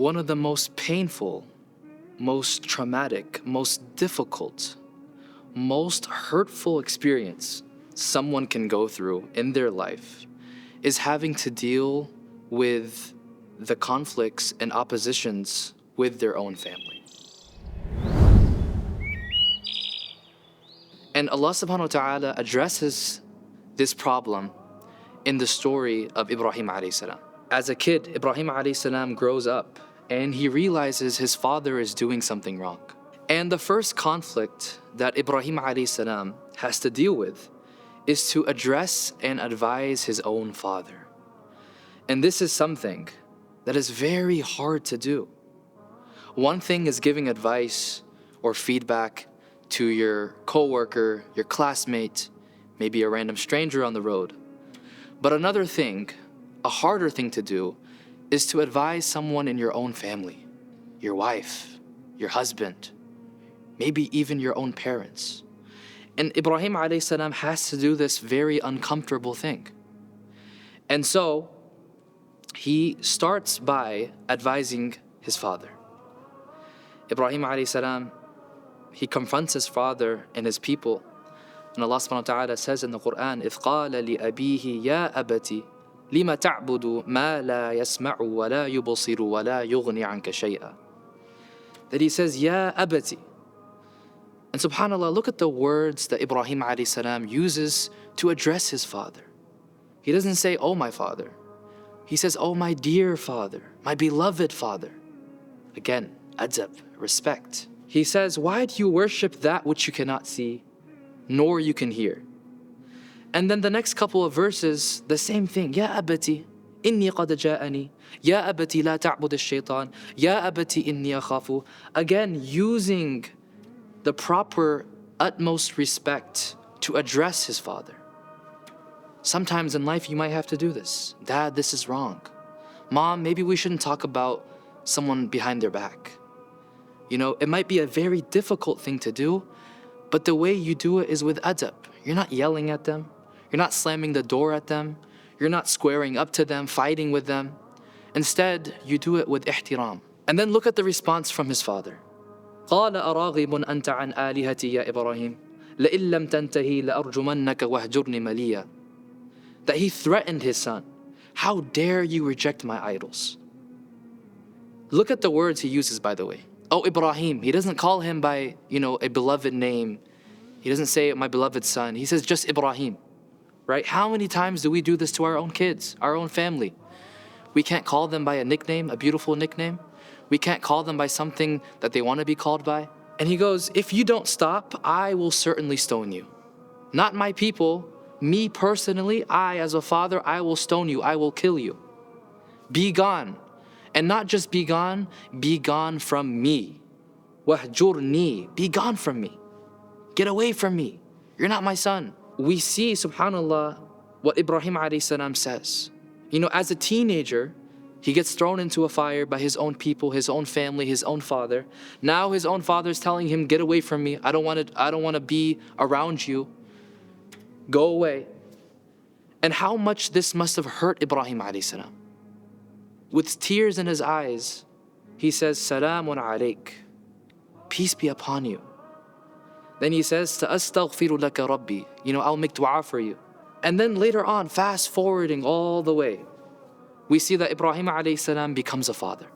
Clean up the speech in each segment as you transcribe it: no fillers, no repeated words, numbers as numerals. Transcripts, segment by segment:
one of the most painful, most traumatic, most difficult, most hurtful experience someone can go through in their life is having to deal with the conflicts and oppositions with their own family. And Allah subhanahu wa ta'ala addresses this problem in the story of Ibrahim alayhi salam. As a kid, Ibrahim alayhi salam grows up and he realizes his father is doing something wrong. And the first conflict that Ibrahim alayhi salam has to deal with is to address and advise his own father. And this is something that is very hard to do. One thing is giving advice or feedback to your coworker, your classmate, maybe a random stranger on the road. But another thing, a harder thing to do, is to advise someone in your own family, your wife, your husband, maybe even your own parents. And Ibrahim alayhi salam has to do this very uncomfortable thing. And so he starts by advising his father. Ibrahim alayhi salam, he confronts his father and his people. And Allah subhanahu wa ta'ala says in the Quran, إِذْ قَالَ لِأَبِيهِ يَا أَبَتِ لِمَ تَعْبُدُ مَا لَا يَسْمَعُ وَلَا يُبْصِرُ وَلَا يُغْنِي عَنْكَ شَيْئًا. That he says, Ya abati. And subhanAllah, look at the words that Ibrahim alayhi salam uses to address his father. He doesn't say, oh my father. He says, oh my dear father, my beloved father. Again, adab, respect. He says, why do you worship that which you cannot see, nor you can hear? And then the next couple of verses, the same thing. Ya abati, inni qad ja'ani. Ya abati la ta'bud ash-shaytan. Ya abati inni akhafu. Again, using the proper, utmost respect to address his father. Sometimes in life you might have to do this. Dad, this is wrong. Mom, maybe we shouldn't talk about someone behind their back. You know, it might be a very difficult thing to do, but the way you do it is with adab. You're not yelling at them. You're not slamming the door at them. You're not squaring up to them, fighting with them. Instead, you do it with ihtiram. And then look at the response from his father. قال أراغب أنت عن آلهتي يا إبراهيم لئن لم تنتهي لأرجمنك واهجرني مليا. That he threatened his son. How dare you reject my idols? Look at the words he uses, by the way. Oh, Ibrahim. He doesn't call him by, a beloved name. He doesn't say my beloved son. He says just Ibrahim. Right? How many times do we do this to our own kids, our own family? We can't call them by a nickname, a beautiful nickname. We can't call them by something that they want to be called by. And he goes, if you don't stop, I will certainly stone you. Not my people, me personally, I as a father, I will stone you, I will kill you. Be gone. And not just be gone from me. Wahjurni, be gone from me. Get away from me. You're not my son. We see, subhanAllah, what Ibrahim alayhi salam says. As a teenager, he gets thrown into a fire by his own people, his own family, his own father. Now his own father is telling him, get away from me. I don't want to be around you. Go away. And how much this must have hurt Ibrahim alayhi salam. With tears in his eyes, he says, Salamun alayk. Peace be upon you. Then he says, Ta'astaghfiru laka rabbi. I'll make dua for you. And then later on, fast forwarding all the way, we see that Ibrahim alayhi salam becomes a father.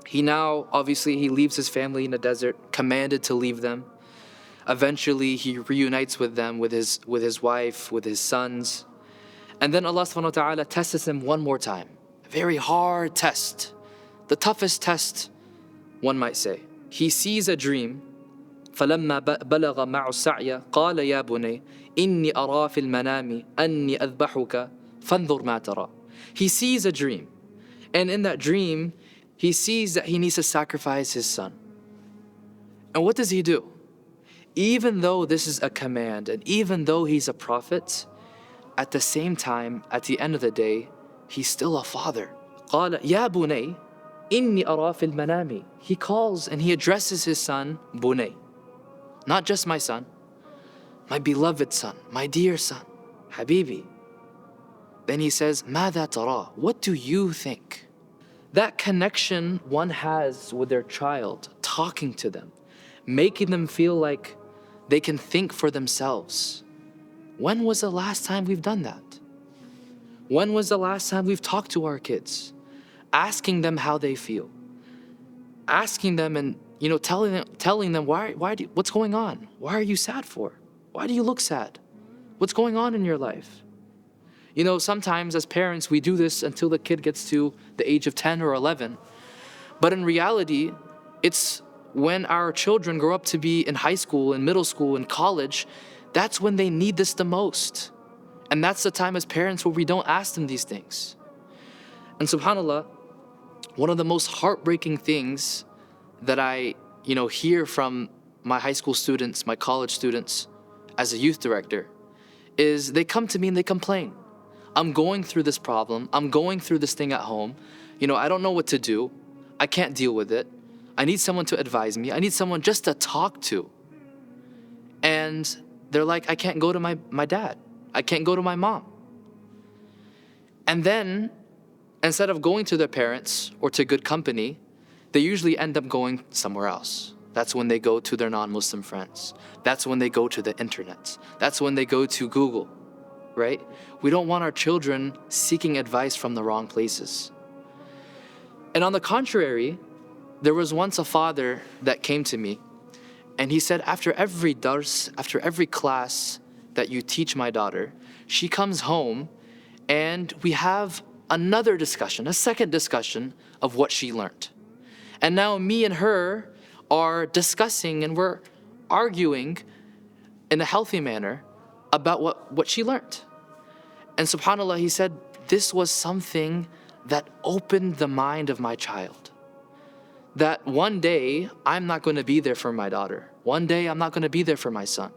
He now, obviously, he leaves his family in the desert, commanded to leave them. Eventually, he reunites with them, with his wife, with his sons. And then Allah subhanahu wa ta'ala tests him one more time. A very hard test. The toughest test, one might say. He sees a dream. فَلَمَّا بَلَغَ مَعُ السَّعْيَ قَالَ يَا بُنَيَّ إِنِّي أَرَى فِي الْمَنَامِ أَنِّي أَذْبَحُكَ فَانظُرْ مَا تَرَى. He sees a dream. And in that dream, he sees that he needs to sacrifice his son. And what does he do? Even though this is a command, and even though he's a prophet, at the same time, at the end of the day, he's still a father. قَالَ يَا بُنَيَّ إِنِّي أَرَى فِي الْمَنَامِ. He calls and he addresses his son, Bunay. Not just my son, my beloved son, my dear son, Habibi. Then he says, ماذا ترى? What do you think? That connection one has with their child, talking to them, making them feel like they can think for themselves. When was the last time we've done that? When was the last time we've talked to our kids, asking them how they feel, asking them and telling them what's going on? Why are you sad for? Why do you look sad? What's going on in your life? Sometimes as parents, we do this until the kid gets to the age of 10 or 11. But in reality, it's when our children grow up to be in high school, in middle school, in college, that's when they need this the most. And that's the time as parents where we don't ask them these things. And subhanAllah, one of the most heartbreaking things that I hear from my high school students, my college students, as a youth director, is they come to me and they complain. I'm going through this problem. I'm going through this thing at home. I don't know what to do. I can't deal with it. I need someone to advise me. I need someone just to talk to. And they're like, I can't go to my dad. I can't go to my mom. And then, instead of going to their parents or to good company, they usually end up going somewhere else. That's when they go to their non-Muslim friends. That's when they go to the internet. That's when they go to Google, right? We don't want our children seeking advice from the wrong places. And on the contrary, there was once a father that came to me and he said, after every dars, after every class that you teach my daughter, she comes home and we have another discussion, a second discussion of what she learned. And now me and her are discussing and we're arguing in a healthy manner about what she learned. And subhanAllah, he said, this was something that opened the mind of my child. That one day, I'm not going to be there for my daughter. One day, I'm not going to be there for my son.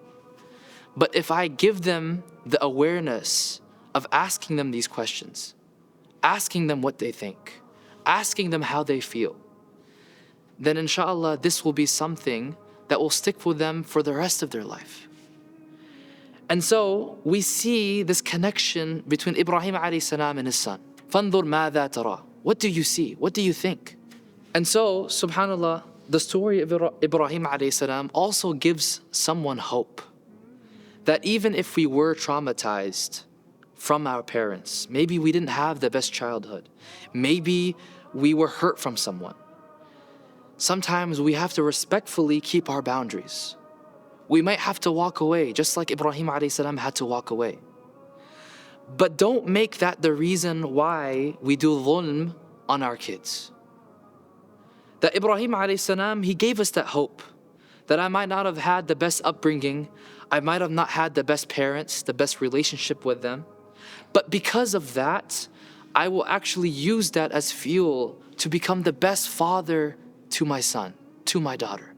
But if I give them the awareness of asking them these questions, asking them what they think, asking them how they feel, then inshallah, this will be something that will stick with them for the rest of their life. And so we see this connection between Ibrahim alayhi salam and his son. فَانظُرْ مَاذَا تَرَى. What do you see? What do you think? And so, subhanAllah, the story of Ibrahim alayhi salam also gives someone hope. That even if we were traumatized from our parents, maybe we didn't have the best childhood, maybe we were hurt from someone, sometimes we have to respectfully keep our boundaries. We might have to walk away, just like Ibrahim alayhi salam had to walk away. But don't make that the reason why we do dhulm on our kids. That Ibrahim alayhi salam, he gave us that hope. That I might not have had the best upbringing, I might have not had the best parents, the best relationship with them. But because of that, I will actually use that as fuel to become the best father to my son, to my daughter.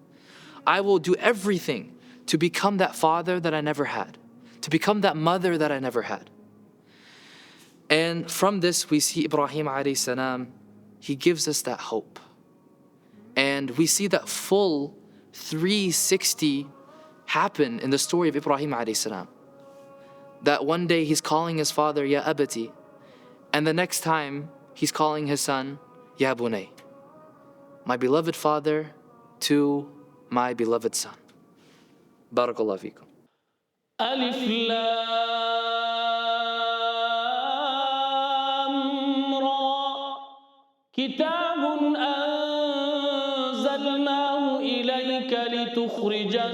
I will do everything to become that father that I never had, to become that mother that I never had. And from this, we see Ibrahim alayhi salam, he gives us that hope. And we see that full 360 happen in the story of Ibrahim alayhi salam. That one day he's calling his father, Ya Abati, and the next time he's calling his son, Ya Bunay, my beloved father to my beloved son. Barakallahu feekum. Alif Lam Ra. Kitabun anzalnahu ilayka litukhrijan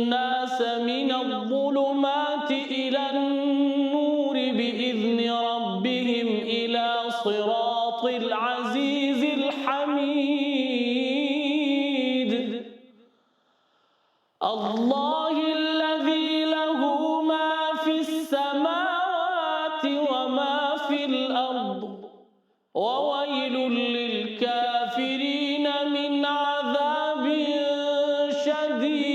nasa min adh-dhulumati ila an-nuri bi'izni rabbihim ila siratil azizil hamid. الله الذي له ما في السماوات وما في الأرض وويل للكافرين من عذاب شديد.